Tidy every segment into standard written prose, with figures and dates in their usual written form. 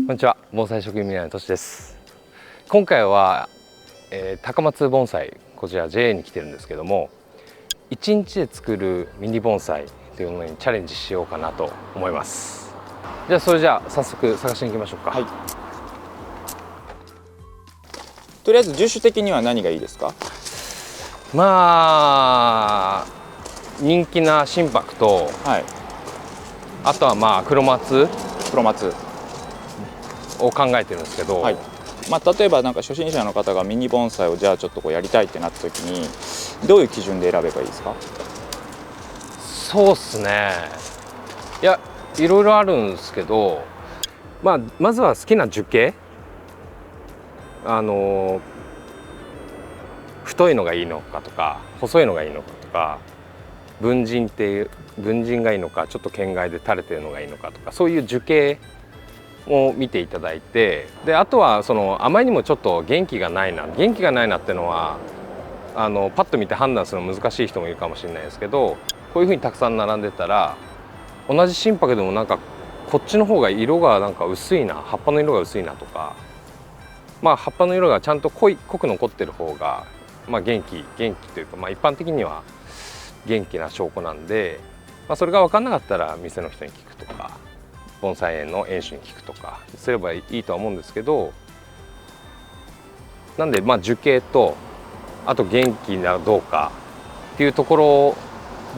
こんにちは、盆栽職人未来のとしです。今回は、高松盆栽、こちら JA に来てるんですけども、1日で作るミニ盆栽というものにチャレンジしようかなと思います。じゃあ早速探しに行きましょうか。はい、とりあえず樹種的には何がいいですか？まあ人気な心拍と、はい、あとは黒松を考えてるんですけど、はい、例えば初心者の方がミニ盆栽をじゃあちょっとやりたいってなった時にどういう基準で選べばいいですか？そうっすね、いろいろあるんですけど、まずは好きな樹形、太いのがいいのかとか細いのがいいのかとか、文人がいいのか、ちょっと県外で垂れてるのがいいのかとか、そういう樹形を見ていただいて、であとはあまりにもちょっと元気がないなっていうのはパッと見て判断するの難しい人もいるかもしれないですけど、こういうふうにたくさん並んでたら、同じ心拍でもこっちの方が色が薄いな、葉っぱの色が薄いなとか、葉っぱの色がちゃんと濃く残ってる方が、元気というか、一般的には元気な証拠なんで、それが分かんなかったら店の人に聞くとか、盆栽園の園主に聞くとかすればいいとは思うんですけど、なんで樹形と、あと元気などうかっていうところ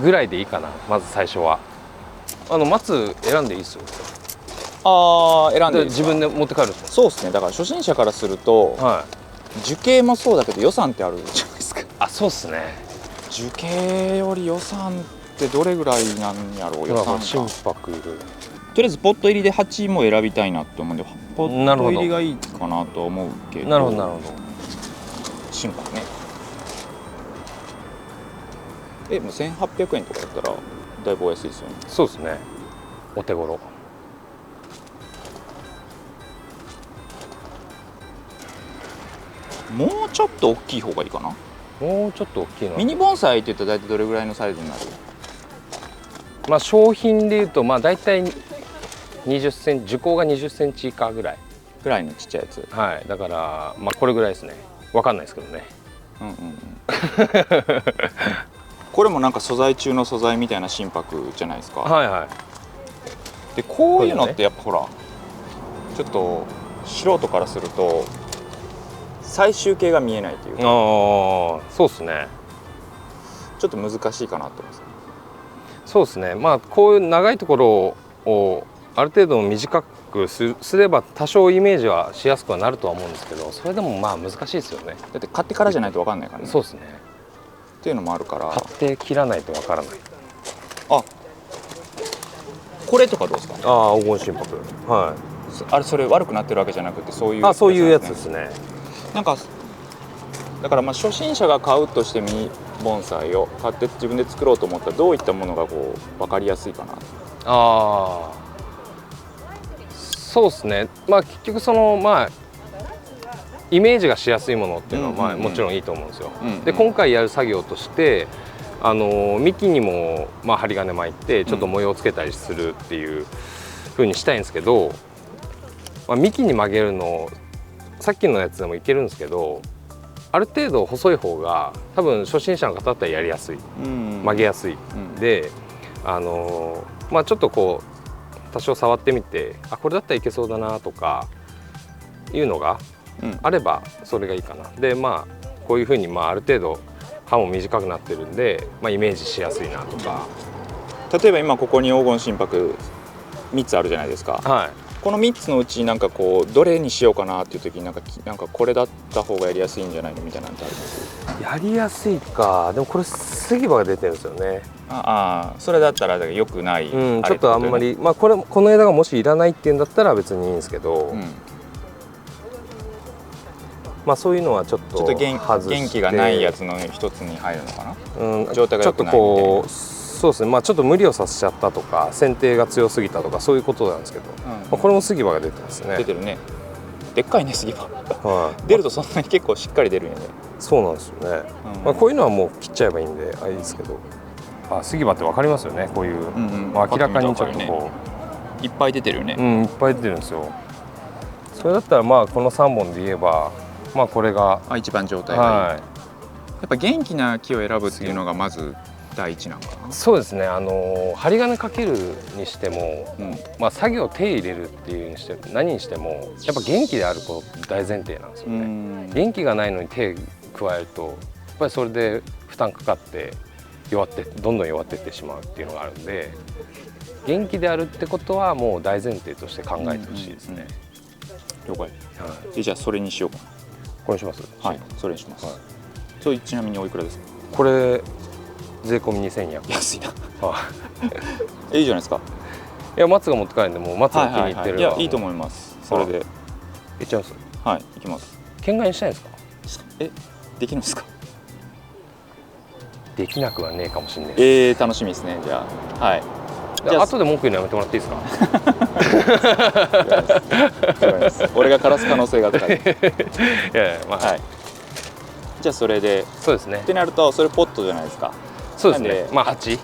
ぐらいでいいかな。まず最初は松選んでいいですよ。選んでいいですか？自分で持って帰るんですか？そうですね。だから初心者からすると、はい、樹形もそうだけど予算ってあるじゃないですか。そうっすね。樹形より予算ってどれぐらいなんやろう。予算か。心拍いる。とりあえずポット入りで鉢も選びたいなと思うんで、ポット入りがいいかなと思うけど。なるほど。心拍ね。もう1800円とかだったらだいぶお安いですよね。そうですね、お手頃。もうちょっと大きい方がいいかな。もうちょっと大きいの。ミニ盆栽って言ったら大体どれぐらいのサイズになる？商品でいうと大体20センチ、樹高が20センチ以下ぐらいのちっちゃいやつ。はい、だからこれぐらいですね。わかんないですけどね。これも素材中の素材みたいな心拍じゃないですか。はいはい。でこういうのってやっぱほら、ちょっと素人からすると最終形が見えないというか、そうですね、ちょっと難しいかなと思います。そうですね。こういう長いところをある程度短くすれば多少イメージはしやすくはなるとは思うんですけど、それでも難しいですよね。だって買ってからじゃないと分かんないからね。そうですね。っていうのもあるから、買って切らないと分からない。これとかどうですか？黄金心拍、はい。それ悪くなってるわけじゃなくて、そういうやつですね。だから初心者が買うとしてミニ盆栽を買って自分で作ろうと思ったらどういったものが分かりやすいかな。そうですね。結局イメージがしやすいものっていうのはもちろんいいと思うんですよ。で今回やる作業として幹にも針金巻いてちょっと模様をつけたりするっていう風にしたいんですけど、幹に曲げるのさっきのやつでもいけるんですけど、ある程度細い方が多分初心者の方だったらやりやすい、曲げやすい、でちょっと多少触ってみて、これだったらいけそうだなとかいうのがあればそれがいいかな。でこういう風にある程度刃も短くなってるんで、イメージしやすいなとか。例えば今ここに黄金心拍3つあるじゃないですか。はい、この3つのうちどれにしようかなっていう時にこれだった方がやりやすいんじゃないのみたいなのってあります？やりやすいか。でもこれ杉葉が出てるんですよね。それだったら良くない、ちょっとあんまりこの枝がもしいらないっていうんだったら別にいいんですけど、そういうのはちょっと元気がないやつの一つに入るのかな。状態が良くないみたいな。ちょっとそうですね。ちょっと無理をさせちゃったとか、剪定が強すぎたとか、そういうことなんですけど、これも杉葉が出てますね。出てるね。でっかいね、杉葉。出るとそんなに結構しっかり出るよね。そうなんですよね。こういうのはもう切っちゃえばいいんでいいですけど、杉葉って分かりますよね。こういう、明らかにちょっといっぱい出てるよね。いっぱい出てるんですよ。それだったらまあこの3本で言えばまあこれが一番状態がいい、はい、やっぱ元気な木を選ぶっていうのがまず第一なのかな。そうですね。針金かけるにしても、まあ作業手入れるっていうにして何にしてもやっぱ元気であること大前提なんですよね。元気がないのに手加えるとやっぱりそれで負担かかってどんどん弱っていってしまうっていうのがあるんで、元気であるってことはもう大前提として考えてほしいですね。了解。じゃあそれにしようかな。これにします。はい、それにします。それちなみにおいくらですか？これ税込み2200。安いな。いいじゃないですか。いや、松が持って帰るんで、もう松が気に入ってる。いや、いいと思います。それでいっちゃいます。はい、いきます。県外にしたいんですか？できるんですか？できなくはねえかもしれないです。楽しみですね。じゃあ、はい。じゃあ後で文句言うのやめてもらっていいですか？俺が枯らす可能性が高い。いやいや、まあ、はい。じゃあそれで、そうですね。ってなるとそれポットじゃないですか。そうですね。まあ鉢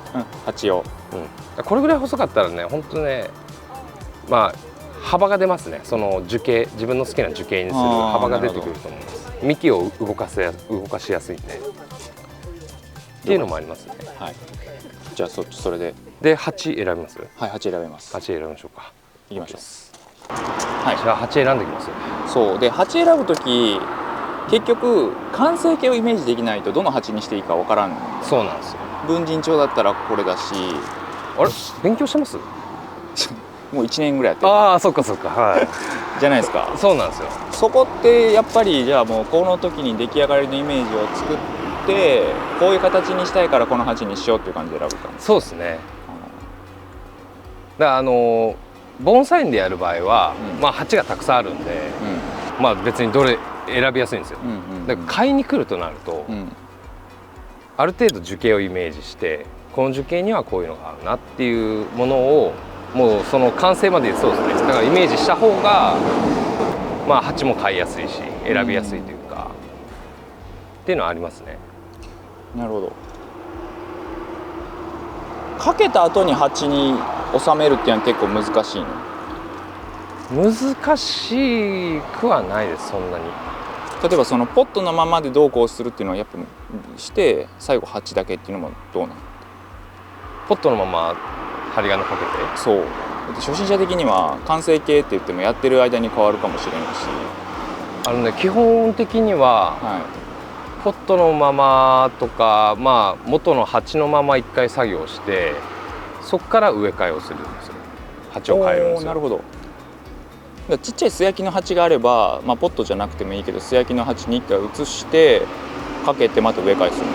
を。これぐらい細かったらね、本当ね、まあ幅が出ますね。その樹形、自分の好きな樹形にする幅が出てくると思います。幹を動かしやすいんで。っていうのもありますね。はい。じゃあそれで。で鉢選びます。はい、鉢選びます。鉢選びましょうか。いきましょう。はい。じゃあ鉢選んでいきます。そうで、鉢選ぶとき結局完成形をイメージできないとどの鉢にしていいかわからん。そうなんですよ。文人帳だったらこれだし。あれ、勉強してます？もう1年ぐらいやってる。ああ、そっかそっか。はい。じゃないですか。そうなんですよ。そこってやっぱりじゃあもうこの時に出来上がりのイメージを作ってこういう形にしたいからこの鉢にしようっていう感じで選ぶか。そうですね。だから盆栽でやる場合は、まあ鉢がたくさんあるんで、まあ別にどれ選びやすいんですよ。だから買いに来るとなると、ある程度樹形をイメージしてこの樹形にはこういうのがあるなっていうものをもうその完成までそうですね。だからイメージした方がまあ鉢も買いやすいし選びやすいというか、っていうのはありますね。なるほど。かけた後に鉢に収めるっていうのは結構難しいの？難しくはないです、そんなに。例えばそのポットのままでどうこうするっていうのはやっぱして最後鉢だけっていうのもどうなの？ポットのまま針金かけて。そう。初心者的には完成形って言ってもやってる間に変わるかもしれないし。基本的には、ポットのままとか、まあ元の鉢のまま一回作業してそこから植え替えをするんですよ。鉢を変えるんですよ。なるほど。ちっちゃい素焼きの鉢があれば、まあ、ポットじゃなくてもいいけど素焼きの鉢に一回移してかけてまた植え替えする。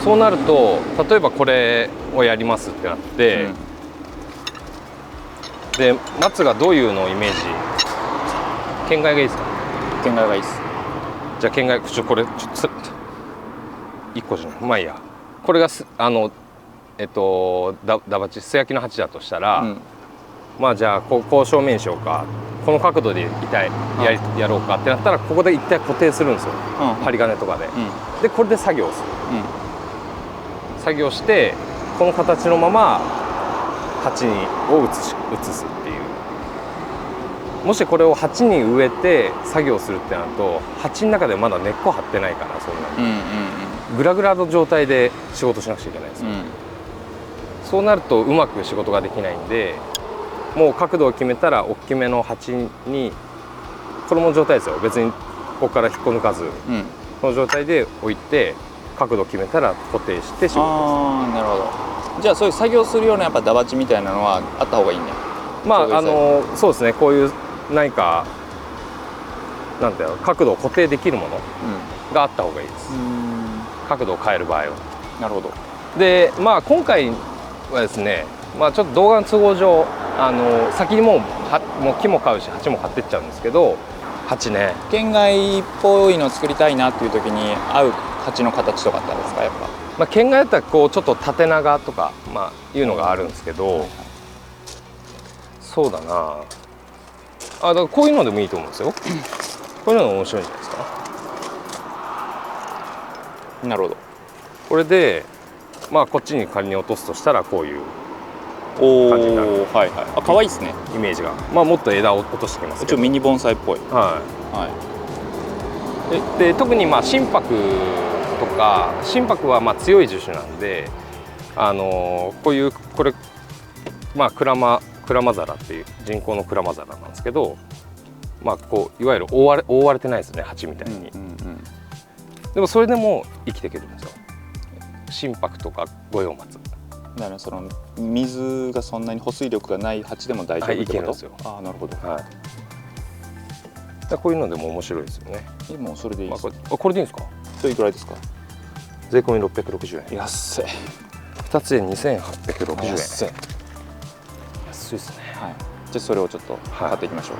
そうなると例えばこれをやりますってなって、で松がどういうのをイメージ。県外がいいですか？県外がいいです。じゃあ県外これ1個じゃない、まあいいや。これがダバチ素焼きの鉢だとしたら、まあじゃあこう正面しようか、この角度でやろうかってなったらここで一回固定するんですよ、針金とかで。でこれで作業する、作業してこの形のまま鉢を移すっていう。もしこれを鉢に植えて作業するってなると鉢の中でまだ根っこ張ってないから、そんなにグラグラの状態で仕事しなくちゃいけないですよ、そうなるとうまく仕事ができないんで、もう角度を決めたら大きめの鉢にこの状態ですよ。別にここから引っこ抜かず、この状態で置いて角度を決めたら固定して仕事です。なるほど。じゃあそういう作業するようなやっぱダバチみたいなのはあった方がいいね。まあそうですね。こういう何かなんていうの、角度を固定できるものがあった方がいいです、角度を変える場合は。なるほど。でまあ今回はですね、まあちょっと動画の都合上先にもう木も買うし鉢も買ってっちゃうんですけど、鉢ね県外っぽいのを作りたいなっていう時に合う鉢の形とかあったんですか？やっぱ、まあ、県外だったらこうちょっと縦長とか、まあ、いうのがあるんですけど、そうだなだからこういうのでもいいと思うんですよ。こういうのが面白いんじゃないですか。なるほど。これでまあこっちに仮に落とすとしたらこういう感じになる。はいはい。あ、可愛いですね。イメージが。まあもっと枝を落としてきますけど。ちょっとミニ盆栽っぽい。はい。はい。で特にまあ心拍とか、心拍はまあ強い樹種なんで、こういうこれまあクラマザラっていう人工のクラマザラなんですけど、まあこういわゆる覆われてないですね、鉢みたいに。でもそれでも生きていけるんですよ。心拍とか五葉松。だからその水がそんなに保水力がない鉢でも大丈夫ってこと？いけるんですよ。ああ、なるほど。はい。だこういうのでも面白いですよね。もうそれでいいです。これでいいんですか？それいくらですか？税込み660円。安い。2つで2860円。安いですね。はい。じゃあそれをちょっと買っていきましょう。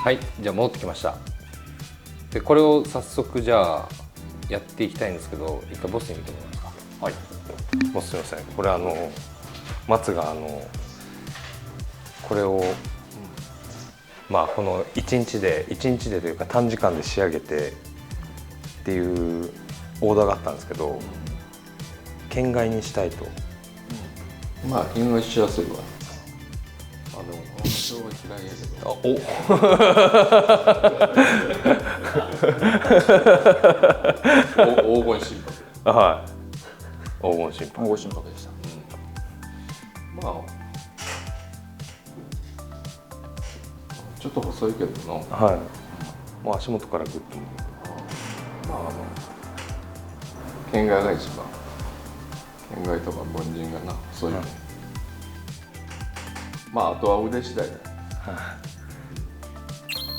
はい、じゃあ戻ってきました。でこれを早速じゃあやっていきたいんですけど、一回ボスに見てもらえますか？はい。ボスすみません。これ松がこれをまあこの1日でというか短時間で仕上げてっていうオーダーがあったんですけど、県外にしたいと。まあ県外しやすいわ。でもこの人は嫌いやけど。黄金心拍。はい。黄金心拍。黄金心拍でした。まあちょっと細いけどな。はい。もう足元からグッと。まあ県外が一番。県外とか凡人がな細い。まああとは腕次第だ。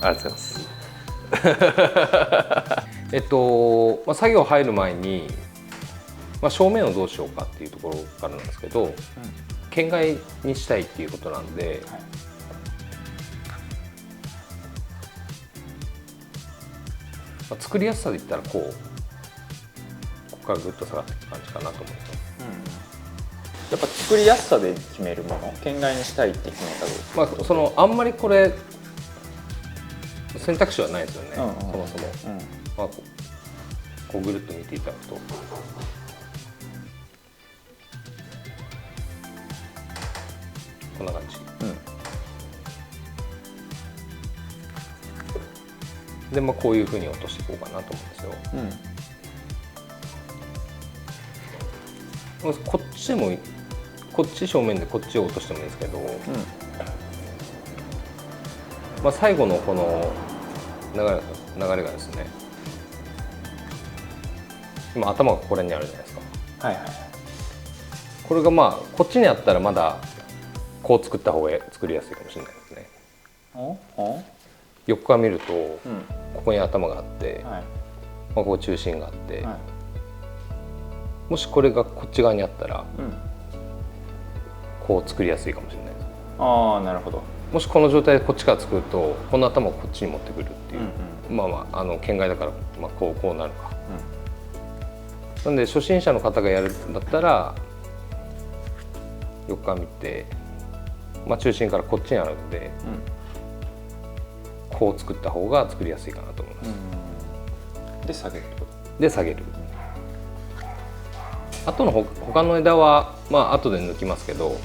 ありがとうございます。作業入る前に、正面をどうしようかっていうところからなんですけど、県外にしたいっていうことなんで、作りやすさで言ったらここからぐっと下がっていく感じかなと思うんですよ。やっぱ作りやすさで決めるもの、県外にしたいって決めたあんまりこれ選択肢はないですよね、そもそも。こうぐるっと見ていただくと、こんな感じ、でこういうふうに落としていこうかなと思うんですよ。こっちでもこっち正面でこっちを落としてもいいんですけど、最後のこの流れがですね、今頭がこれにあるじゃないですか。これがこっちにあったらまだこう作った方が作りやすいかもしれないですね。横から見ると、ここに頭があって、ここ中心があって、もしこれがこっち側にあったら、こう作りやすいかもしれないです。ああ、なるほど。もしこの状態でこっちから作ると、この頭をこっちに持ってくるっていう、県外だから、こうなるか。なんで初心者の方がやるんだったら、横から見て、中心からこっちにあるんで、こう作った方が作りやすいかなと思います。で下げるってこと？で下げる。あとの他の枝は後で抜きますけど、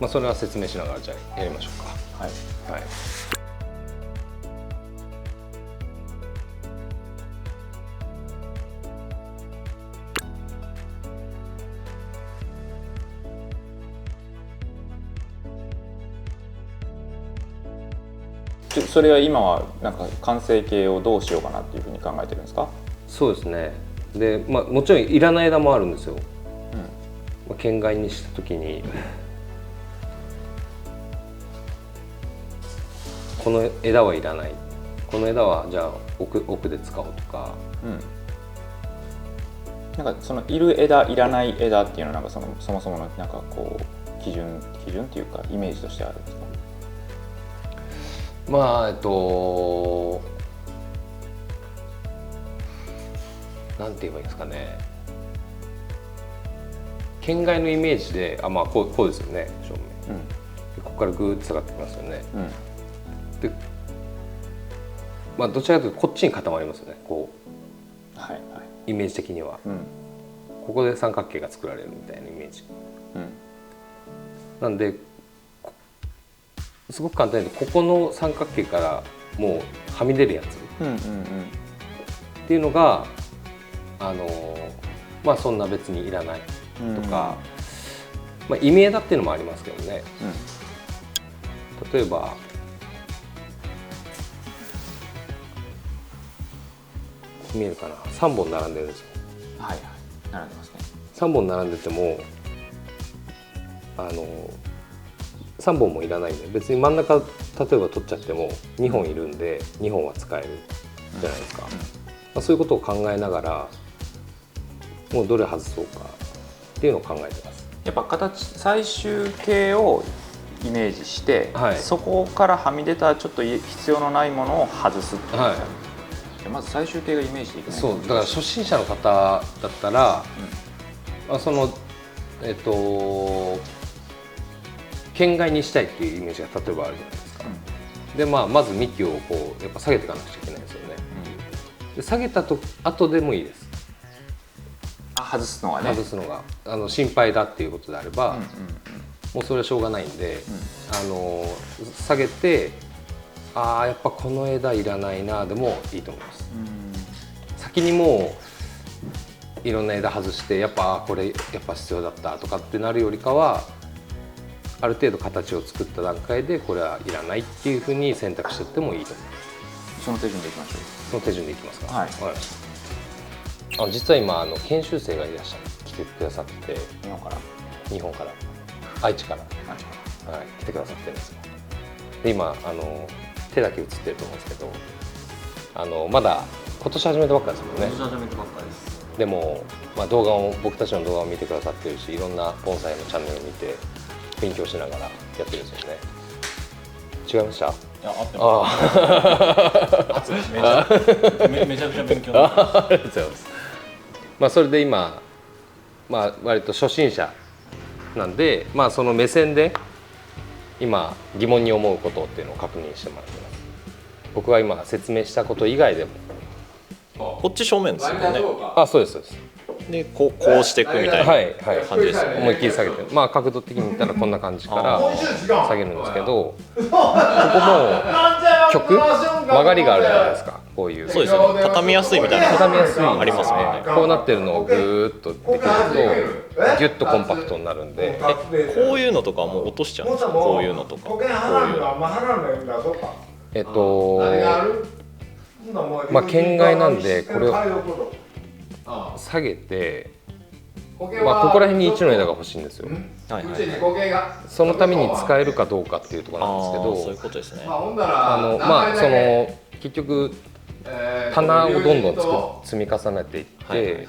それは説明しながらじゃあやりましょうか。はい。それは今はなんか完成形をどうしようかなっていうふうに考えてるんですか？そうですね。で、もちろんいらない枝もあるんですよ。県外にした時にこの枝はいらない、この枝はじゃあ奥で使おうとか、なんかそのいる枝いらない枝っていうのはなんかそもそものなんかこう基準っていうかイメージとしてあるんですか？なんて言えばいいんですかね。県外のイメージでこうですよね、正面。ここからグーッと下がってきますよね。でどちらかというとこっちに固まりますよね、こう、イメージ的には。ここで三角形が作られるみたいなイメージ、なんですごく簡単に言うとここの三角形からもうはみ出るやつっていうのがまあそんな別にいらないとか、まあ意味枝っていうのもありますけどね、例えば見えるかな、3本並んでるんですよ。はいはい、並んでますね。3本並んでても3本もいらないんで、別に真ん中例えば取っちゃっても2本いるんで2本は使えるじゃないですか、まあ、そういうことを考えながらもうどれ外そうかっていうのを考えてます。やっぱ形最終形をイメージして、はい、そこからはみ出たちょっと必要のないものを外すっていう、はい、まず最終形がイメージできない。そうだから初心者の方だったら、その県外にしたいっていうイメージが例えばあるじゃないですか、でまず幹をこうやっぱ下げていかなくちゃいけないですよね、で下げた後でもいいです。外すのはね、外すのが心配だっていうことであれば、もうそれはしょうがないんで、下げてやっぱこの枝いらないなでもいいと思います。先にもういろんな枝外してやっぱこれやっぱ必要だったとかってなるよりかは、ある程度形を作った段階でこれはいらないっていうふうに選択していってもいいと思います。その手順でいきましょう。その手順でいきますか。はい、実は今研修生がいらっしゃって来てくださってて、日本から愛知から、はい、来てくださってるんですよ。で今手だけ映ってると思うんですけど、まだ今年始めたばっかりですもんね。今年始めたばっかりです。でも、僕たちの動画を見てくださってるし、いろんな盆栽のチャンネルを見て勉強しながらやってるんですよね。違いました？いや、合ってます。めちゃくちゃ勉強になります。ありがとうございます。それで今、割と初心者なんで、その目線で今疑問に思うことっていうのを確認してもらってます。僕が今説明したこと以外でも。こっち正面ですよね。そうですそうです。でこうしていくみたいな感じですね。思いっきり下げて、角度的に言ったらこんな感じから下げるんですけど、ここも曲曲がりがあるじゃないですか。こういうそうですよね。畳みやすいみたいな畳みやすいありますね。こうなってるのをぐーっとできるとギュッとコンパクトになるんで。こういうのとかはもう落としちゃうんですか？こういうのとかこういうの。県外なんでこれを下げて、ここら辺に1の枝が欲しいんですよ。そのために使えるかどうかっていうところなんですけど、そういうことですね。結局棚をどんどん積み重ねていって、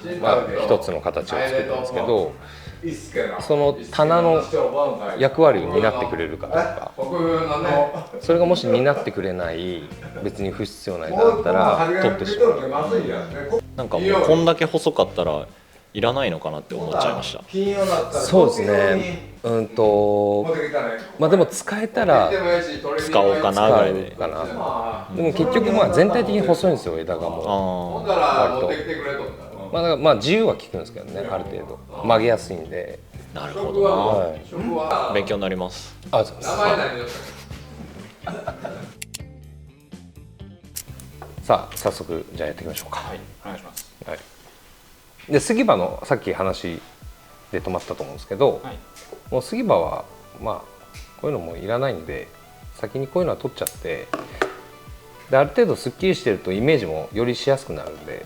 一つの形を作るんですけど、その棚の役割を担ってくれるかどうか、それがもし担ってくれない別に不必要な枝だったら取ってしまう。なんかもうこんだけ細かったらいらないのかなって思っちゃいました。そうですね。でも使えたら使おうかなぐらいで。でも結局全体的に細いんですよ、枝がもう割と。自由は利くんですけどね、ある程度曲げやすいんで。なるほどな。勉強になります。そうです。さあ早速じゃあやっていきましょうか。はい、お願いします。で杉葉のさっき話で止まったと思うんですけど、もう杉葉はこういうのもいらないんで先にこういうのは取っちゃって、である程度すっきりしてるとイメージもよりしやすくなるんで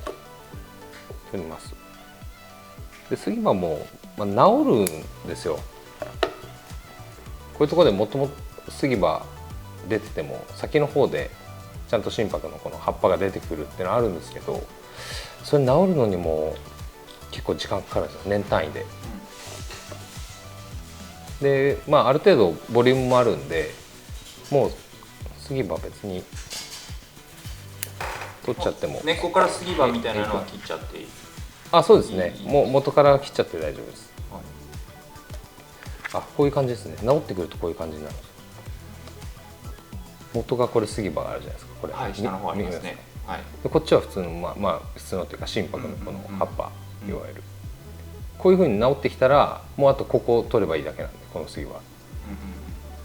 取ります。で杉葉も、治るんですよ。こういうところでもともと杉葉出てても先の方でちゃんと心拍のこの葉っぱが出てくるっていうのはあるんですけど、それ治るのにも結構時間かかるんですよ、年単位で。である程度ボリュームもあるんで、もう杉葉別に取っちゃっても、根っこから杉葉みたいなのは切っちゃっていい？そうですね。もう元から切っちゃって大丈夫です。こういう感じですね。治ってくるとこういう感じになるんですよ。元がこれ杉葉があるじゃないですか。これ下の方ありますね。でこっちは普通の普通のというか心拍のこの葉っぱ、いわゆるこういう風に治ってきたらもうあとここを取ればいいだけなんで、この杉は、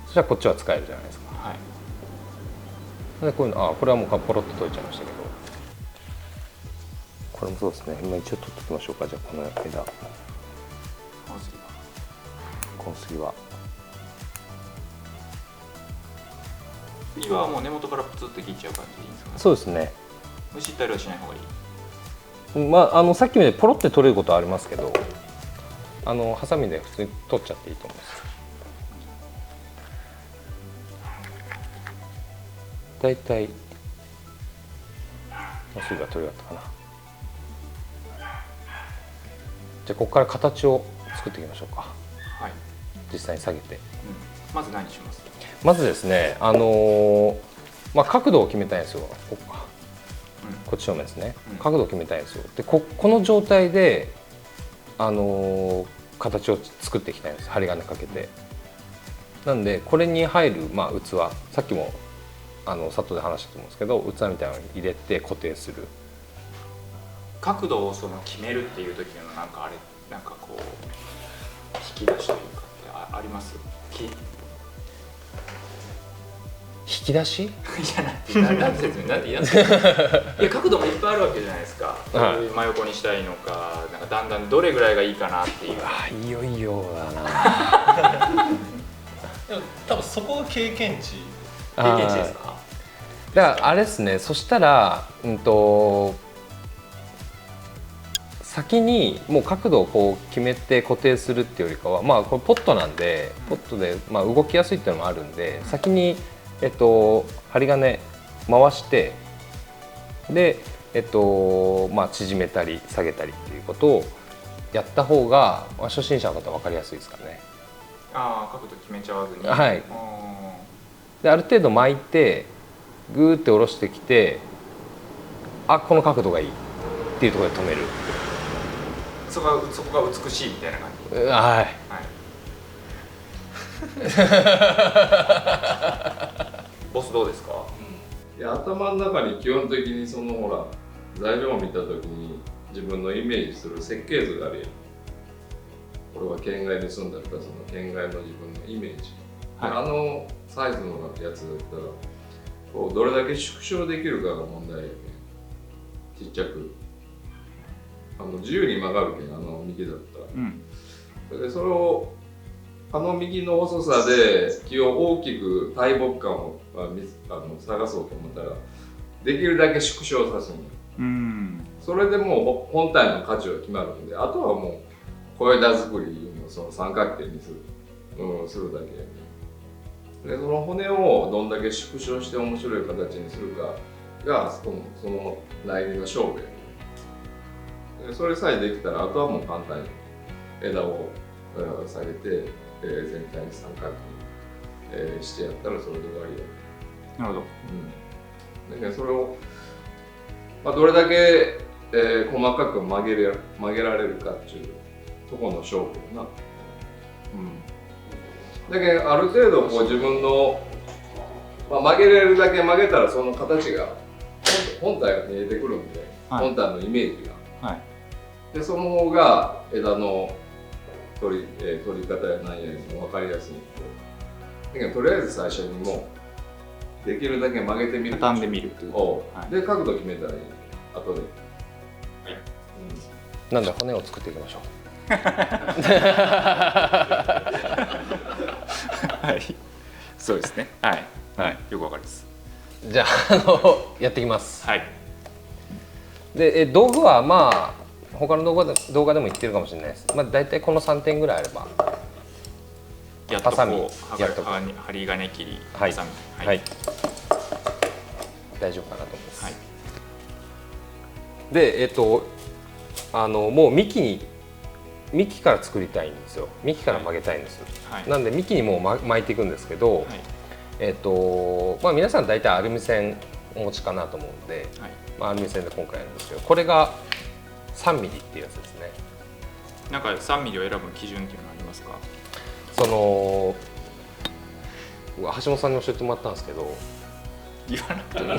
そしたらこっちは使えるじゃないですか。はい。でこういうの、これはもうポロッと取れちゃいましたけど、これもそうですね。今一応取っておきましょうか。じゃあこの枝、この杉は次はもう根元からプツッと切っちゃう感じでいいんですかね。そうですね。むしったりはしない方がいい。さっきまでポロって取れることはありますけど、ハサミで普通に取っちゃっていいと思います。だいたいもうすぐは取り終わったかな。じゃあここから形を作っていきましょうか。はい。実際に下げて、まず何します？まずですね、角度を決めたいんですよ。こっち正面ですね。角度を決めたいんですよ。でこの状態で形を作っていきたいんです。針金かけて。なんでこれに入る器、さっきも佐藤で話したと思うんですけど、器みたいなのに入れて固定する。角度を決めるっていう時のなんかこう引き出しというかってあります？引き出し？いやなんて説明なんて言いますか？いや角度もいっぱいあるわけじゃないですか。真横にしたいのか、なんかだんだんどれぐらいがいいかなっていう。いよいよだな。でも多分そこが経験値ですか？だからあれですね。そしたら先にもう角度をこう決めて固定するっていうよりかは、これポットなんで、ポットで動きやすいっていうのもあるんで、先に針金回してで縮めたり下げたりっていうことをやった方が初心者の方は分かりやすいですからね。角度決めちゃわずに。はい。である程度巻いてグーって下ろしてきて、この角度がいいっていうところで止める。そこが美しいみたいな感じ。はい。ボスどうですか？いや、頭の中に基本的にほら材料を見た時に自分のイメージする設計図があるやん。これは県外に住んだらその県外の自分のイメージ、サイズのやつだったらこうどれだけ縮小できるかが問題やけん。ちっちゃく自由に曲がるけん、右だったら、でそれを右の細さで木を大きく大木感を探そうと思ったらできるだけ縮小さすんよ。それでもう本体の価値は決まるんで、あとはもう小枝作りの三角形にするだけやけん。でその骨をどんだけ縮小して面白い形にするかがその来年の勝負やね。それさえできたらあとはもう簡単に枝を下げて、全体に三角に、してやったらそれで終わりや。なるほど。だけどそれを、どれだけ、細かく曲げられるかっていうところの勝負やな。だけどある程度こう自分の、曲げれるだけ曲げたらその形が本体が見えてくるんで、本体のイメージが。でその方が枝の取り方や何や分かりやすいんで、だけどとりあえず最初にもうできるだけ曲げてみる、畳んでみるという、で角度決めたらいい、後で。なんで骨を作っていきましょう。はい、そうですね。はい、よくわかります。じゃあやっていきます。はい。で道具は他の動画でも言ってるかもしれないです。だいたいこの3点ぐらいあれば、ハサミ、針金切り、ハサミ、大丈夫かなと思います。でもう幹から作りたいんですよ。幹から曲げたいんです。なんで幹にもう巻いていくんですけど、皆さん大体アルミ線お持ちかなと思うんで、アルミ線で今回やるんですけど、これが3ミリっていうやつですね。なんか3ミリを選ぶ基準っていうのはありますか？橋本さんに教えてもらったんですけど、言わなくても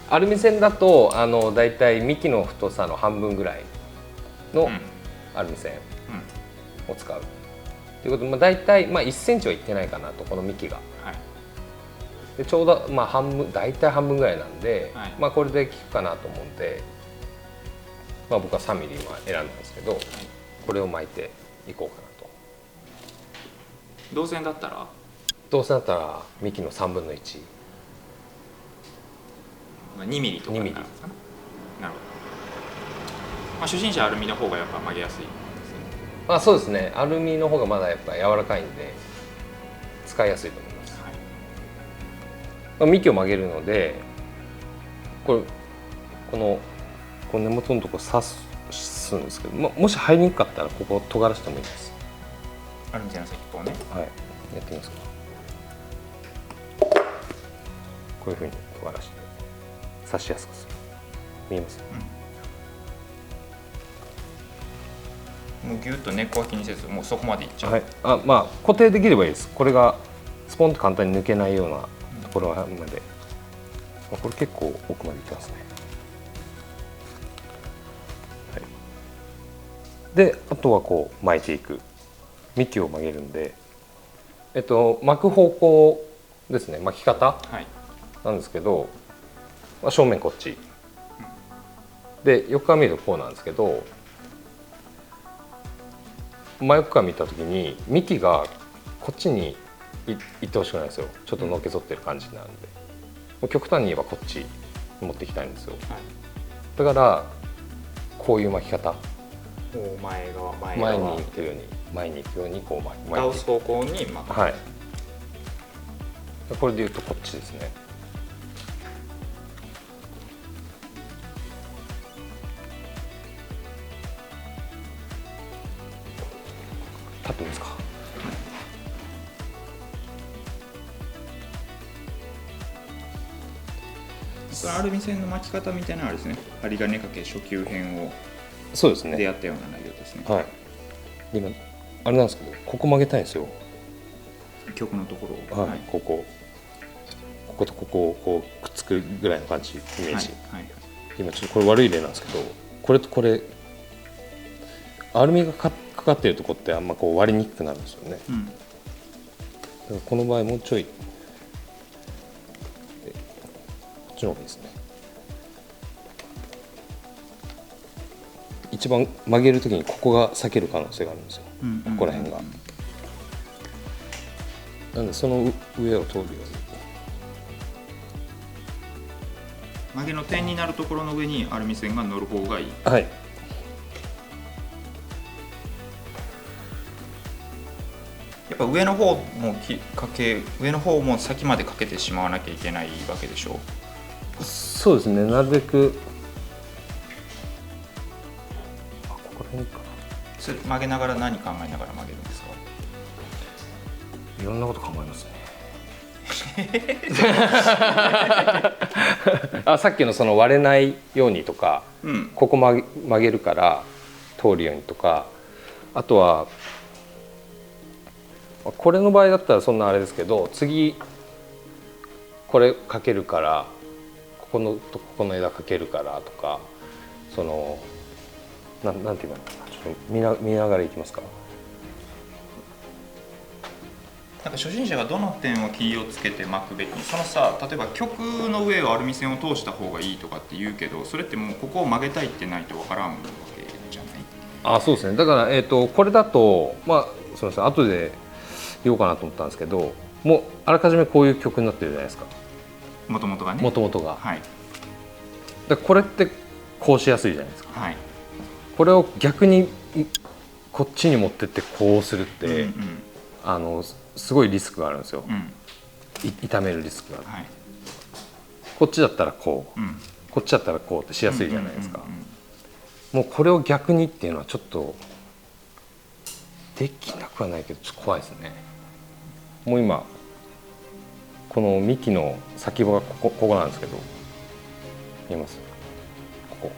アルミ線だとだいたい幹の太さの半分ぐらいのアルミ線を使うということで、大体1センチはいってないかなと、この幹が。はい、でちょうど半分、大体半分ぐらいなんで、はい、これで効くかなと思うんで、僕は3ミリ今選んだんですけど、これを巻いていこうかなと。銅線だったら幹の3分の1、2ミリとかになるんですかね。なるほど。初心者アルミの方がやっぱ曲げやすいですね。そうですね。アルミの方がまだやっぱ柔らかいんで使いやすいと思います。はい、幹を曲げるので、この根元のところ刺すんですけど、もし入りにくかったらここを尖らせてもいいです。アルミ線の先っぽをね。はい、やってみますか。こういうふうに尖らして刺しやすくする。見えます？もうギュッと根っこは気にせず、もうそこまでいっちゃう。はい、固定できればいいです。これがスポンと簡単に抜けないようなところまで、これ結構奥までいきますね。はい、であとはこう巻いていく。幹を曲げるんで、巻く方向ですね、巻き方なんですけど、正面こっちで、横から見るとこうなんですけど、真横から見た時に幹がこっちに行ってほしくないんですよ。ちょっとのけぞってる感じになるんで、もう極端に言えばこっちに持っていきたいんですよ。だからこういう巻き方、前に行くようにこう巻いて、倒す方向に巻く。はい、これでいうとこっちですね。立ってますか。そのアルミ線の巻き方みたいなのはですね、針金かけ初級編をそうですね。でやったような内容ですね。はい。今あれなんですけど、ここ曲げたいんですよ。曲のところを。はい。こことここをこうくっつくぐらいの感じ、イメージ。はい。今ちょっとこれ悪い例なんですけど、これとこれアルミがかかっているとこってあんまこう割りにくくなるんですよね。だからこの場合もうちょいこっちの方がいいですね。一番曲げるときにここが裂ける可能性があるんですよ、ここら辺が。なのでその上を通るように曲げの点になるところの上にアルミ線が乗る方がいい。はい。やっぱ上の方も上の方も先までかけてしまわなきゃいけないわけでしょう。そうですね。なるべくここら辺かな。それ曲げながら何考えながら曲げるんですか？いろんなこと考えますね。さっきのその割れないようにとか、ここ曲げるから通るようにとか、あとはこれの場合だったらそんなあれですけど、次これかけるからここの枝かけるからとか、そのなんて言えばいいのかな、ちょっと見ながらいきますか。なんか初心者がどの点を気をつけて巻くべき、そのさ、例えば曲の上をアルミ線を通した方がいいとかって言うけど、それってもうここを曲げたいってないとわからんわけじゃない？そうですね。だから、これだとすみません、後で言おうかなと思ったんですけど、もうあらかじめこういう曲になってるじゃないですか。もともとがね。もともとが。はい。だこれってこうしやすいじゃないですか。はい。これを逆にこっちに持ってってこうするって、すごいリスクがあるんですよ。傷めるリスクがある。はい、こっちだったらこう、こっちだったらこうってしやすいじゃないですか。もうこれを逆にっていうのはちょっとできなくはないけどちょっと怖いですね。もう今この幹の先っぽがここなんですけど、見えます？こ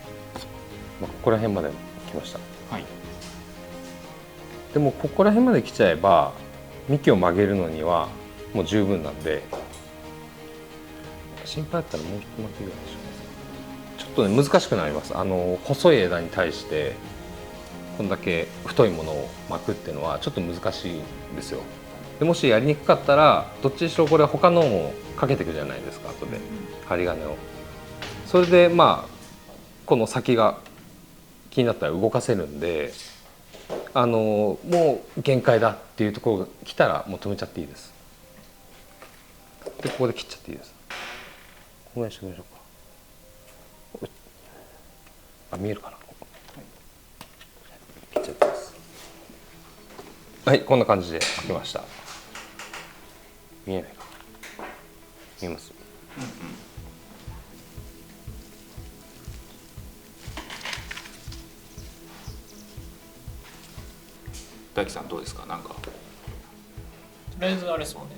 こら辺まで来ました。はい、でもここら辺まで来ちゃえば幹を曲げるのにはもう十分なんで、心配だったらもう一巻きぐらいにします。ちょっとね難しくなります。細い枝に対してこんだけ太いものを巻くっていうのはちょっと難しいんですよ。でもしやりにくかったらどっちにしろこれ他のをかけていくじゃないですか、後で針金を。それでまあこの先が気になったら動かせるんで、もう限界だっていうところが来たらもう止めちゃっていいです。でここで切っちゃっていいです。ここにしてみましょうか。あ、見えるかな。切っちゃってます。はい、こんな感じで開けました。見えないか。見えます。大樹さんどうですか？なんかとりあえずあれですもんね、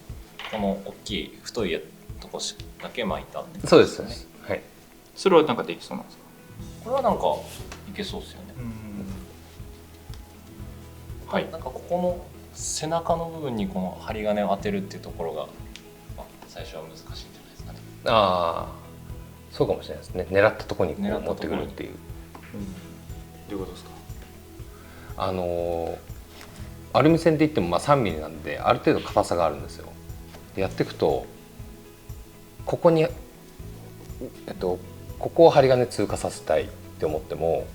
この大きい太いとこだけ巻いたってそうですね。はい。それはなんかできそうなんですか？これはなんかいけそうですよね。はい、なんかここの背中の部分にこの針金を当てるっていうところが、最初は難しいんじゃないですかね。ああ、そうかもしれないですね。狙ったところにこう持ってくるっていう。どういうことですか？アルミ線って言っても3ミリなんである程度硬さがあるんですよ。やっていくとここに、ここを針金通過させたいって思っても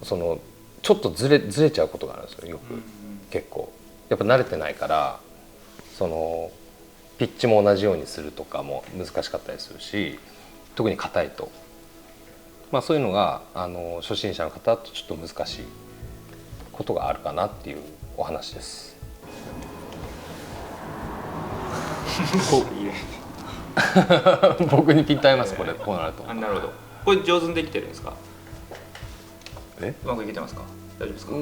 そのちょっとずれちゃうことがあるんですよ、よく。結構やっぱ慣れてないからそのピッチも同じようにするとかも難しかったりするし、特に硬いと、そういうのが初心者の方だとちょっと難しいことがあるかなっていうお話です。僕にピント合います、これ。こうなると。なるほど。これ上手にできてるんですか？うまくいけてますか？大丈夫ですか？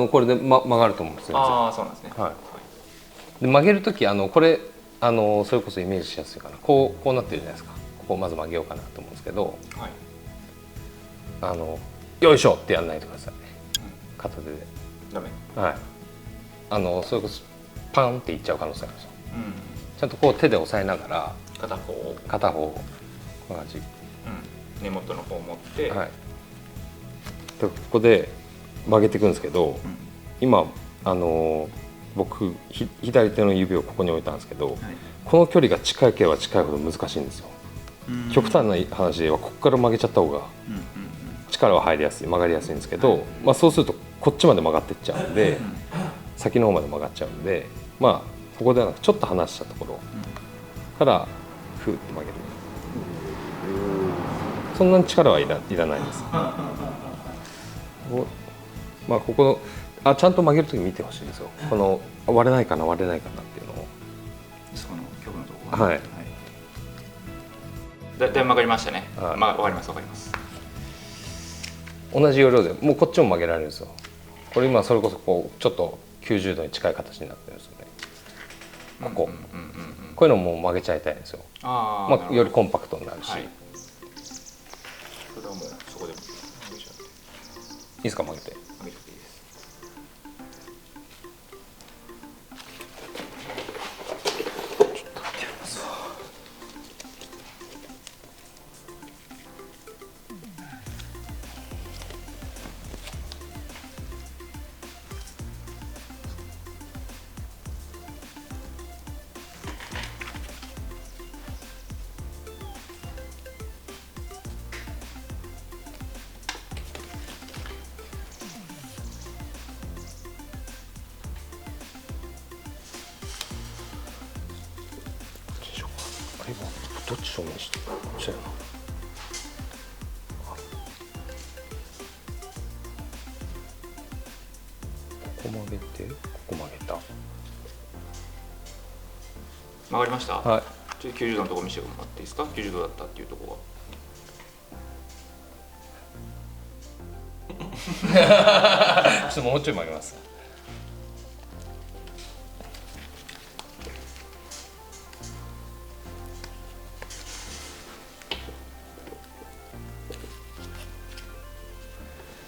これで、曲がると思うんですよ。ああ、そうなんですね。はい。で曲げる時これそれこそイメージしやすいかな。こうなってるじゃないですか。ここをまず曲げようかなと思うんですけど、はい、よいしょってやんないでくださいね。片手で。ダメ。はい。それこそパンっていっちゃう可能性があるんですよ。ちゃんとこう手で押さえながら片方こんな感じ、根元の方を持って、はい、でここで曲げていくんですけど、今僕左手の指をここに置いたんですけど、この距離が近ければ近いほど難しいんですよ。極端な話ではここから曲げちゃった方が力は入りやすい、曲がりやすいんですけど、そうするとこっちまで曲がっていっちゃうんで、先の方まで曲がっちゃうんで、ここではなくちょっと離したところからフーッと曲げる。そんなに力はいらないです。ここのちゃんと曲げるとき見てほしいんですよ。この割れないかなっていうのを。その曲のところ。はい。だいぶ曲がりましたね。わかります。同じ要領でもうこっちも曲げられるんですよ。これ今それこそこうちょっと90度に近い形になってるんですよね。こういうのも曲げちゃいたいんですよ。よりコンパクトになるし。それはもうそこで曲げちゃって。いいですか、曲げて。曲げていいです。どっち正面してる？こっちだよな。ここ曲げて、ここ曲げた。曲がりました。はい。ちょっと90度のところ見せてもらっていいですか？90度だったっていうところちょっともうちょい曲げます。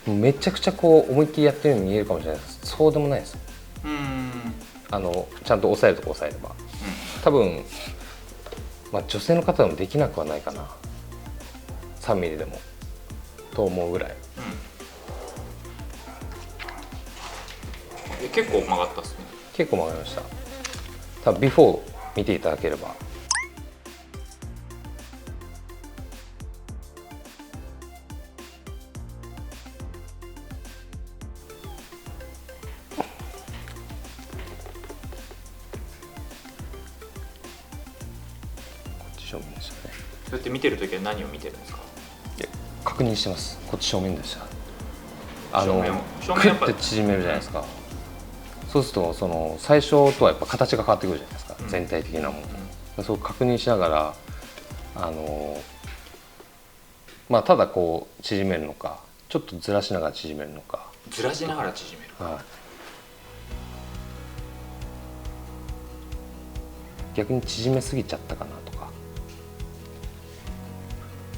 めちゃくちゃこう思いっきりやってるように見えるかもしれないです。そうでもないです。ちゃんと押さえるとこ押さえれば、多分、女性の方でもできなくはないかな。3ミリでもと思うぐらい。結構曲がったっすね。結構曲がりました。多分ビフォー見ていただければ。こっち正面でしたね。そうやって見てるときは何を見てるんですか？確認してます。こっち正面でした。正面クッて縮めるじゃないですか。そうするとその最初とはやっぱ形が変わってくるじゃないですか、全体的なもの、そう確認しながらまあただこう縮めるのか、ちょっとずらしながら縮めるのか。ずらしながら縮める。はい、逆に縮めすぎちゃったかなとか。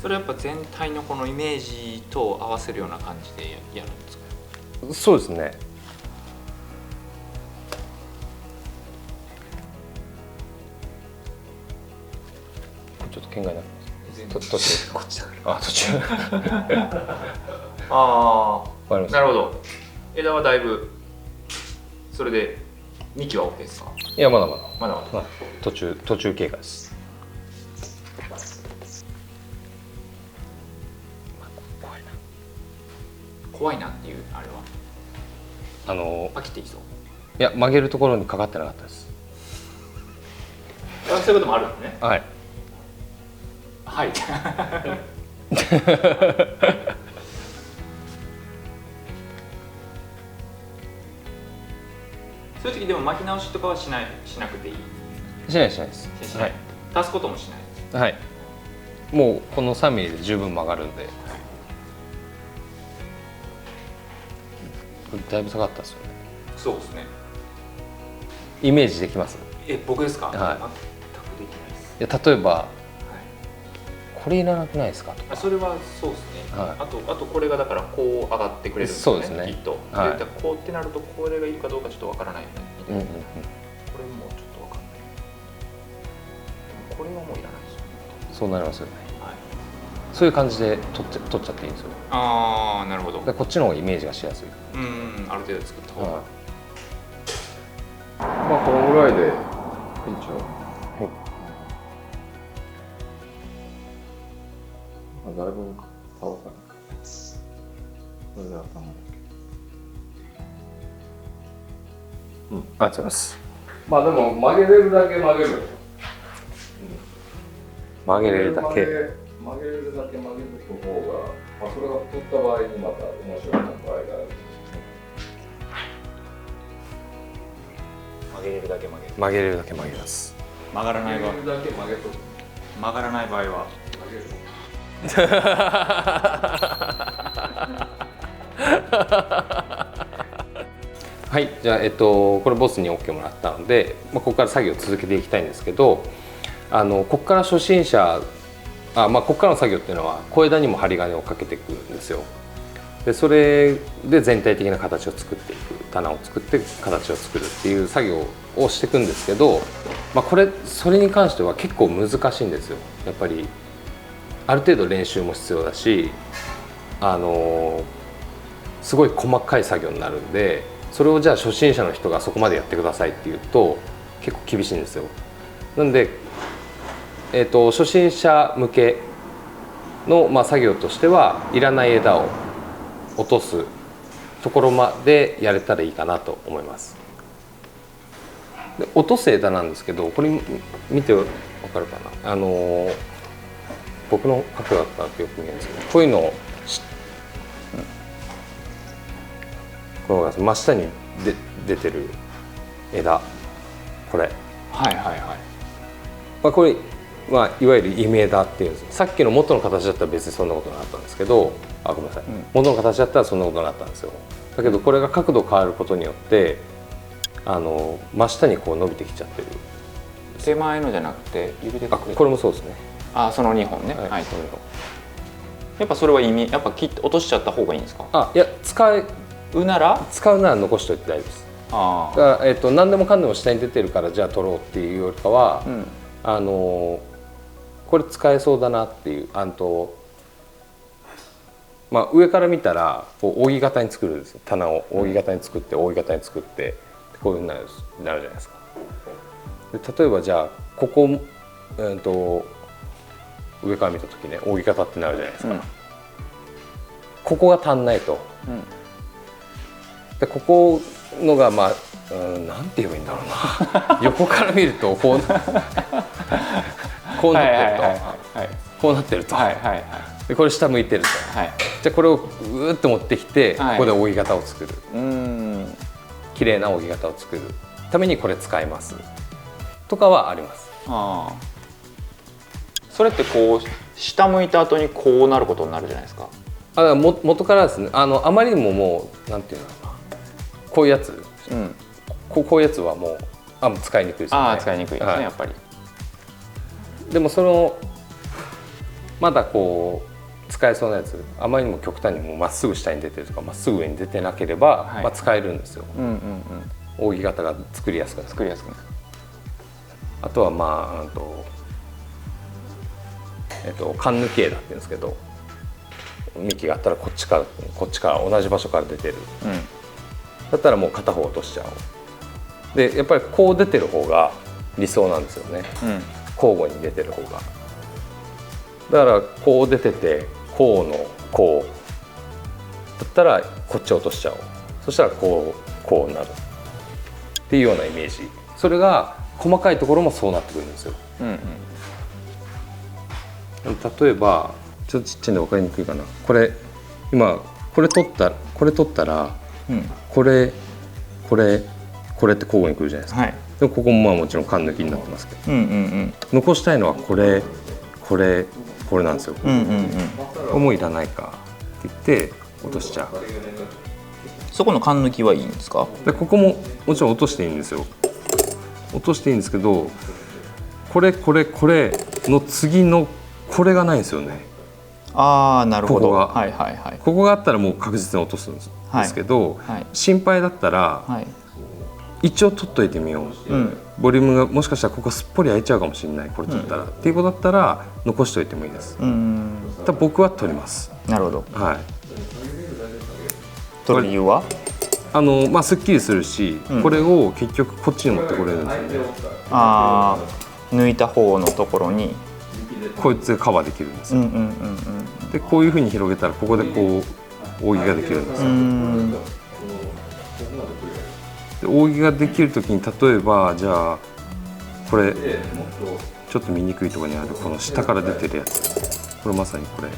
それやっぱ全体のこのイメージと合わせるような感じでやるんですか？そうですね。ちょっと県外になります。途中こっちだから。あ、途中。ああ、わかりました。なるほど。枝はだいぶそれで幹は OK ですか？いやまだまだ。まだまだ。はい、途中経過です。怖いなっていうあれは飽きていそう。いや曲げるところにかかってなかったです。そういうこともあるんですね。はい。はい。そういう時でも巻き直しとかはしなくていい。しないです。はい。足すこともしない。はい。もうこの3ミリで十分曲がるんで。だいぶ下がったですよね。そうですね。イメージできます？僕ですか？はい。全くできないです。いや例えば、これいらなくないですかとか。それはそうですね。はい、あとこれがだからこう上がってくれるんですよね。そうですね。きっと。はい、こうってなるとこれがいるかどうかちょっとわからないよね。これもちょっとわかんない。でもこれはもういらないですよね。そうなりますよね。はい。そういう感じで取っちゃっていいんですよ。ああ、なるほど。でこっちの方がイメージがしやすい。ある程度作った方が。まあこのぐらいで一応。はい。だいぶ倒さない。これで頭だけ。ありがとうございます。まあでも曲げれるだけ曲げる。曲げれるだけ。曲げれるだけ曲げる方が、まあそれが太った場合にまた面白い場合がある。曲げれるだけ曲げる。曲げれるだけ曲げます。曲がらない場合。曲げれるだけ曲げとく。曲がらない場合は曲げる。はい、じゃあ、これボスに OK もらったので、ここから作業を続けていきたいんですけど、ここから初心者ここからの作業っていうのは小枝にも針金をかけていくんですよ。でそれで全体的な形を作っていく、棚を作って形を作るっていう作業をしていくんですけど、それに関しては結構難しいんですよ。やっぱりある程度練習も必要だし、すごい細かい作業になるんで、それをじゃあ初心者の人がそこまでやってくださいっていうと結構厳しいんですよ。なんで、初心者向けの、作業としてはいらない枝を落とすところまでやれたらいいかなと思います。で落とす枝なんですけど、これ見てわかるかな、僕の角度だったらよく見えるんですけど、こういうのをこの真下に出てる枝、これこれ、いわゆるイメ枝っていうんです。さっきの元の形だったら別にそんなことなかったんですけど、ごめんなさい、元の形だったらそんなことなかったんですよ。だけどこれが角度変わることによって真下にこう伸びてきちゃってる。手前のじゃなくて指でこれもそうですね。その2本ね。はい、その2本。やっぱそれはやっぱ切って落としちゃった方がいいんですか？いや、使うなら残しといて大丈夫です。だから、何でもかんでも下に出てるからじゃあ取ろうっていうよりかは、これ使えそうだなっていう上から見たらこう扇形に作るんですよ。棚を扇形に作って扇形に作ってこういうふうになるじゃないですか。で例えばじゃあここ、上から見た時ね扇形ってなるじゃないですか、ここが足んないと、でここのがまあ、なんて言えばいいんだろうな横から見るとこうなってると、こうなってると、でこれ下向いてると、じゃあこれをうーっと持ってきて、ここで扇形を作る、綺麗な扇形を作るためにこれ使いますとかはあります。それってこう下向いた後にこうなることになるじゃないですか。元からですね、あまりにももうなんていうのかな、こういうやつ、こういうやつはもう使いにくいですよね。使いにくいですね、やっぱり。でもまだこう使えそうなやつ、あまりにも極端にもまっすぐ下に出てるとかまっすぐ上に出てなければ、まあ、使えるんですよ。扇形が作りやすくなる。あとはまあ缶抜き枝って言うんですけど、幹があったらこっちから同じ場所から出てる、だったらもう片方落としちゃおう。でやっぱりこう出てる方が理想なんですよね、交互に出てる方が。だからこう出ててこうのこうだったらこっち落としちゃおう。そしたらこうなるっていうようなイメージ。それが細かいところもそうなってくるんですよ。例えばちょっとちっちゃいんで分かりにくいかな。これ今これ取ったらこれって交互にくるじゃないですか、でもここもまあもちろん缶抜きになってますけど、残したいのはこれなんですよ。これもういらないかって言って落としちゃう。そこの缶抜きはいいんですか？でここももちろん落としていいんですよ。落としていいんですけど、これの次のこれがないんですよね。なるほど。ここがあったらもう確実に落とすんですけど、心配だったら、一応取っといてみよう、ボリュームがもしかしたらここすっぽり開いちゃうかもしれない、これ取ったら、っていうことだったら残しておいてもいいです。僕は取ります。なるほど。取る理由はまあすっきりするし、これを結局こっちに持ってこれるんですよね。抜いた方のところにこいつがカバーできるんですよ。でこういうふうに広げたらここでこう扇ができるんですよ。で扇ができる時に例えばじゃあこれちょっと見にくいところにあるこの下から出てるやつ、これまさにこれ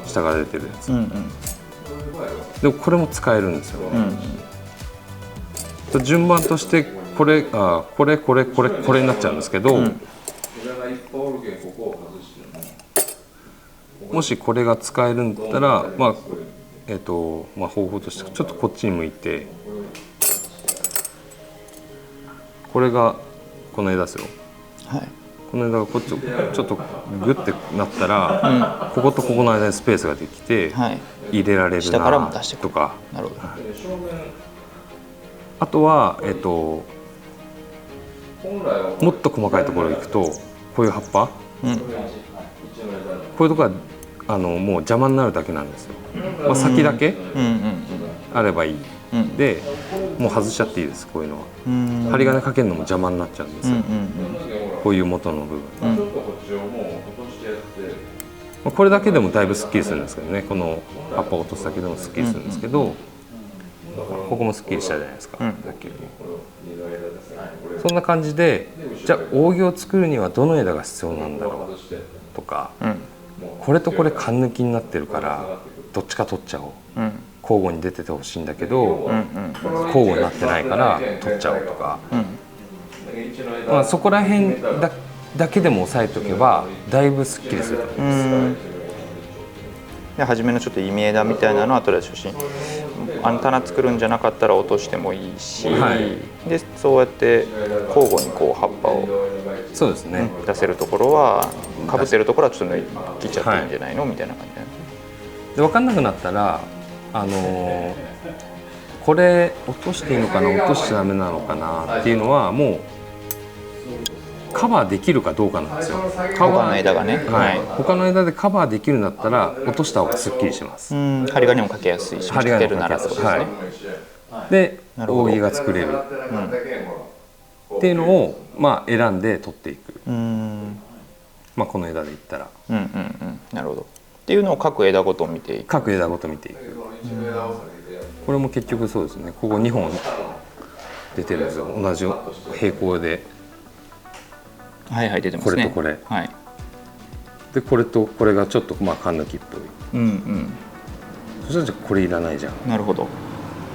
下から出てるやつ、でもこれも使えるんですよ。順番としてこれになっちゃうんですけど、もしこれが使えるんだったら、方法としてちょっとこっちに向いて、これがこの枝ですよ。この枝がこっちちょっとグッてなったら、こことここの間にスペースができて入れられるなとか。あとはもっと細かいところに行くとこういう葉っぱ、こういうところはもう邪魔になるだけなんですよ。先だけあればいい、でもう外しちゃっていいです。こういうのは針金かけるのも邪魔になっちゃうんですよ、こういう元の部分、これだけでもだいぶすっきりするんですけどね。この葉っぱを落とすだけでもすっきりするんですけど、ここもすっきりしたじゃないですか、さっきより。そんな感じで、じゃあ扇を作るにはどの枝が必要なんだろうとか、これとこれ缶抜きになってるからどっちか取っちゃおう、交互に出ててほしいんだけど、交互になってないから取っちゃおうとか、そこら辺だけでも押さえておけばだいぶすっきりすると思います。で初めのちょっと意味枝みたいなのはとりあえず初心、棚作るんじゃなかったら落としてもいいし、でそうやって交互にこう葉っぱをそうですね、出せるところはかぶってるところはちょっと抜い切っちゃっていいんじゃないの、みたいな感じで分かんなくなったらこれ落としていいのかな、落としちゃダメなのかなっていうのはもうカバーできるかどうかなんですよ。他の枝がね、他の枝でカバーできるんだったら落とした方がすっきりします。針金もかけやすいし、かけるならってことですね。でなるほど扇が作れるっていうのをまあ選んで取っていく、まあ、この枝でいったらなるほどっていうのを各枝ごと見ていく。各枝ごと見ていく。これも結局そうですね、ここ2本出てるんですよ、同じ平行で。はいはい出てますね。これとこれ、はい、でこれとこれがちょっとまあ缶抜きっぽい、そしたらじゃあこれいらないじゃん。なるほど。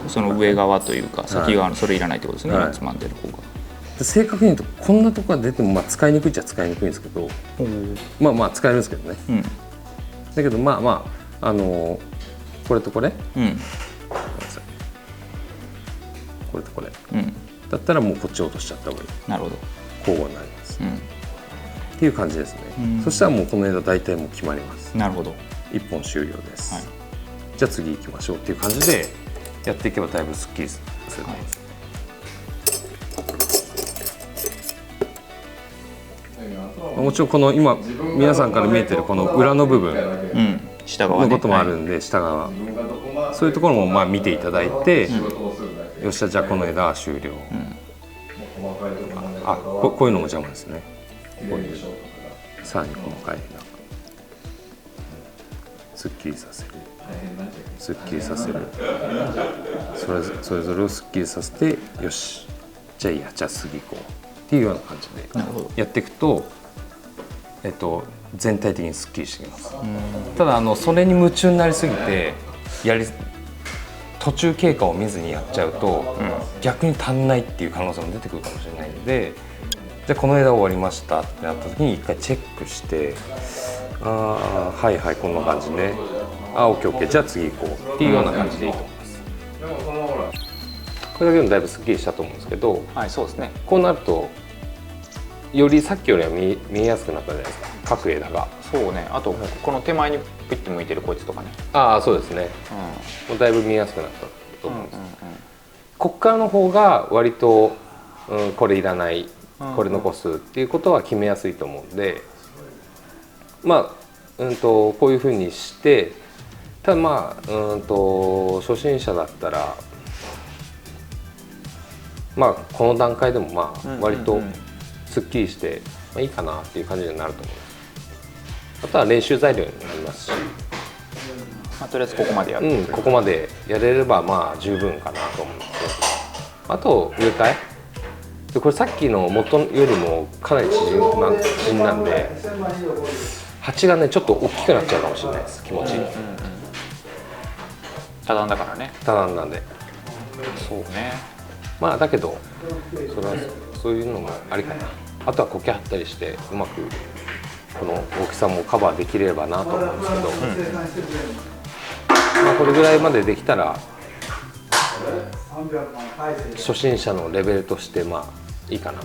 その上側というか先側のそれいらないってことですね、今つまんでる方が。正確に言うとこんなとこが出てもまあ使いにくいっちゃ使いにくいんですけど、まあまあ使えるんですけどね、だけどまあまあこれとこれ、これとこれ、だったらもうこっちを落としちゃった方がいい。なるほど。交互になります、っていう感じですね、そしたらもうこの枝大体もう決まります。なるほど。1本終了です、じゃあ次行きましょうっていう感じでやっていけばだいぶすっきりすると思います。もちろんこの今皆さんから見えてるこの裏の部分のこともあるんで、下側そういうところもまあ見ていただいて、よっしゃじゃあこの枝は終了、こういうのも邪魔ですね。こういうさらに細かい枝すっきりさせる、すっきりさせる、それぞれをすっきりさせて、よしじゃあいいや、じゃあ次行こうっていうような感じでやっていくと、全体的にすっきりしてきます。ただそれに夢中になりすぎて途中経過を見ずにやっちゃうと、逆に足んないっていう可能性も出てくるかもしれないので、じゃあこの枝終わりましたってなった時に一回チェックして、はいはいこんな感じね、オッケーオッケー、じゃあ次行こうっていうような感じでいいと思います。これだけでもだいぶすっきりしたと思うんですけど、そうですね。こうなるとよりさっきよりは見えやすくなったじゃないですか、各枝が。そうね。あとこの手前にピッて向いてるこいつとかね。そうですね、もうだいぶ見えやすくなったと思うんです。こっからの方が割と、これいらない、これ残すっていうことは決めやすいと思うんで、まあ、こういうふうにして、ただまあ初心者だったらまあこの段階でもまあ割とすっきりしていいかなっていう感じになると思います。あとは練習材料になりますし、とりあえずここまでやる、ここまでやれればまあ十分かなと思うんですね。あと植え替えで、これさっきの元よりもかなり縮んなんで、鉢がねちょっと大きくなっちゃうかもしれないです。気持ちいい、多段だからね。多段なんで。そうね。まあだけどそういうのもありかな。あとは苔張ったりしてうまくこの大きさもカバーできればなと思うんですけど、まあこれぐらいまでできたら初心者のレベルとしてまあいいかな、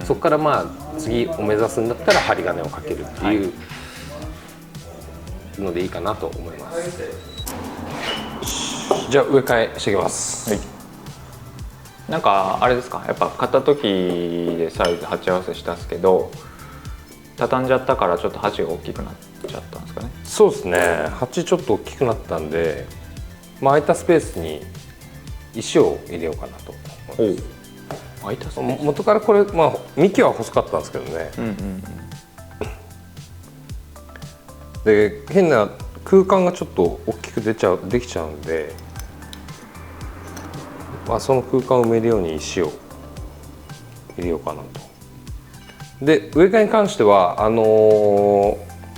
そこからまあ次を目指すんだったら針金をかけるっていうのでいいかなと思います。じゃあ植え替えしていきます。なんかあれですか、やっぱ買った時でサイズ鉢合わせしたんですけど、畳んじゃったからちょっと鉢が大きくなっちゃったんですかね。そうですね、鉢ちょっと大きくなったんで、まあ、空いたスペースに石を入れようかなと思います。空いたスペース。元からこれ、まあ、幹は細かったんですけどね、で変な空間がちょっと大きくできちゃうんで、まあ、その空間を埋めるように石を入れようかなと。で植え替えに関しては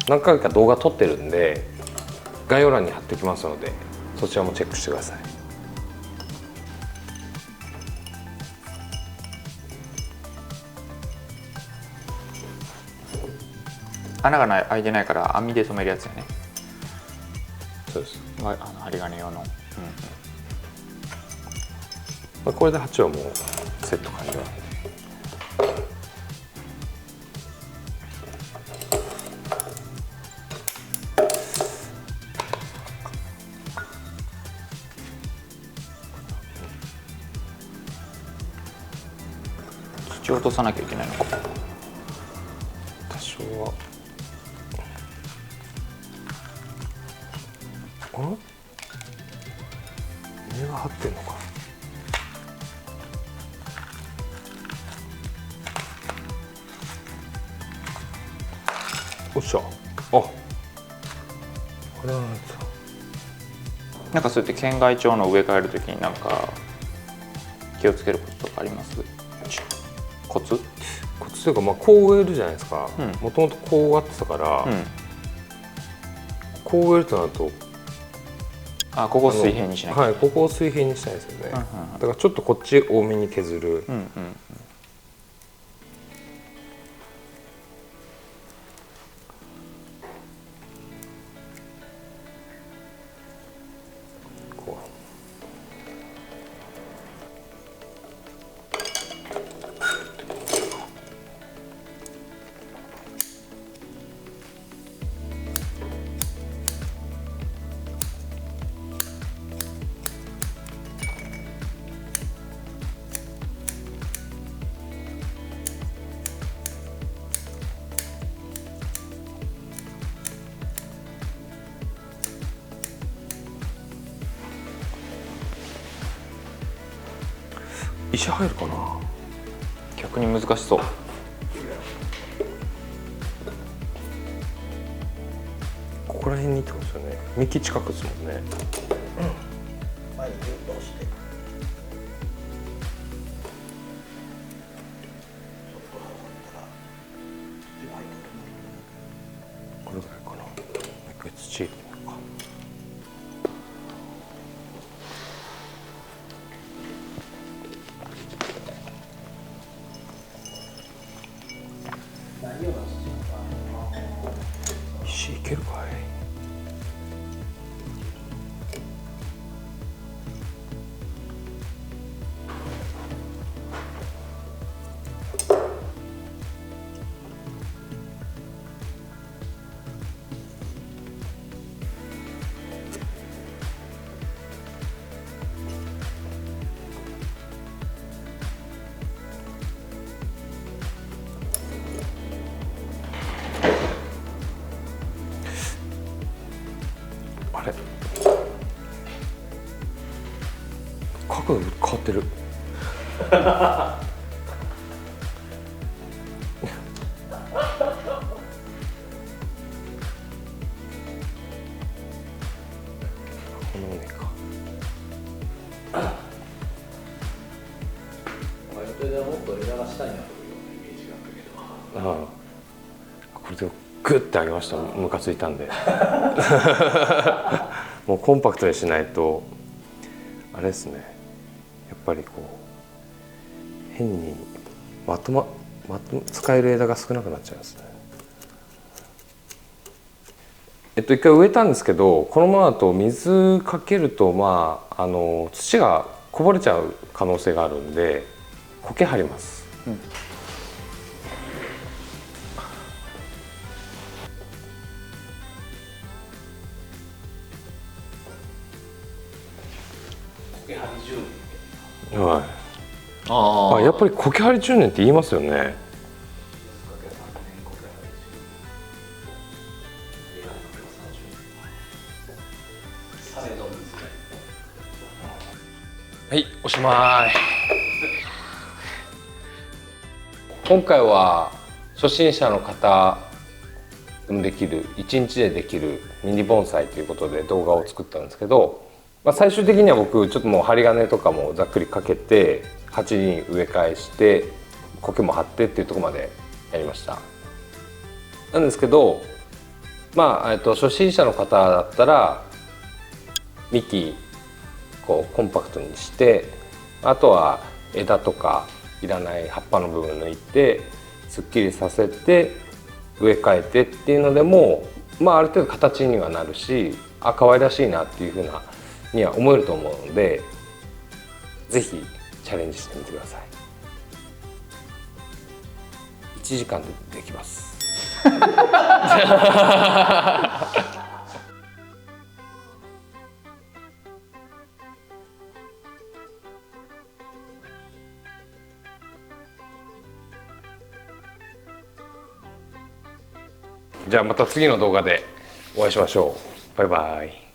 何回か動画撮ってるんで概要欄に貼っておきますので、そちらもチェックしてください。穴が開いてないから網で留めるやつやね。そうです。針金用の、まあ、これで鉢はもうセット完了なんで。土落とさなきゃいけないのか。多少は。あれ？根が張ってんのか。っしゃ。これはなんかそうやって県外町の植え替えるときになんか気をつけることとかあります？コツ？コツというか、こう植えるじゃないですか。うんもともとこう植わってたから、うん。こう植えるとなると、ここ水平にしなきゃ。はい、ここを水平にしたいんですよね。うんうんだからちょっとこっち多めに削る。うんうん。こう石入るかな。逆に難しそう。ここら辺にってことですよね。幹近くですもんね。前にギュッと押してこれぐらいかな。もう一回土入れてみようか。石いけるかい。あれ角度変わってる。このねか。予定でもっと枝が下にあるようなイメージがあったけど、ああ、これでグッて上げました。ムカついたんでもうコンパクトにしないとあれですね、やっぱりこう変に使える枝が少なくなっちゃいますね。一回植えたんですけど、このままだと水かけると土がこぼれちゃう可能性があるんで、苔張ります。はい。やっぱり苔張り10年って言いますよね。はい、おしまい。今回は初心者の方でもできる1日でできるミニ盆栽ということで動画を作ったんですけど、最終的には僕ちょっともう針金とかもざっくりかけて鉢に植え替えして苔も張ってっていうところまでやりました。なんですけど、初心者の方だったら幹こうコンパクトにして、あとは枝とかいらない葉っぱの部分抜いてすっきりさせて植え替えてっていうのでも、ある程度形にはなるし、可愛らしいなっていう風なには思えると思うので、ぜひチャレンジしてみてください。1時間でできますじゃあまた次の動画でお会いしましょう。バイバイ。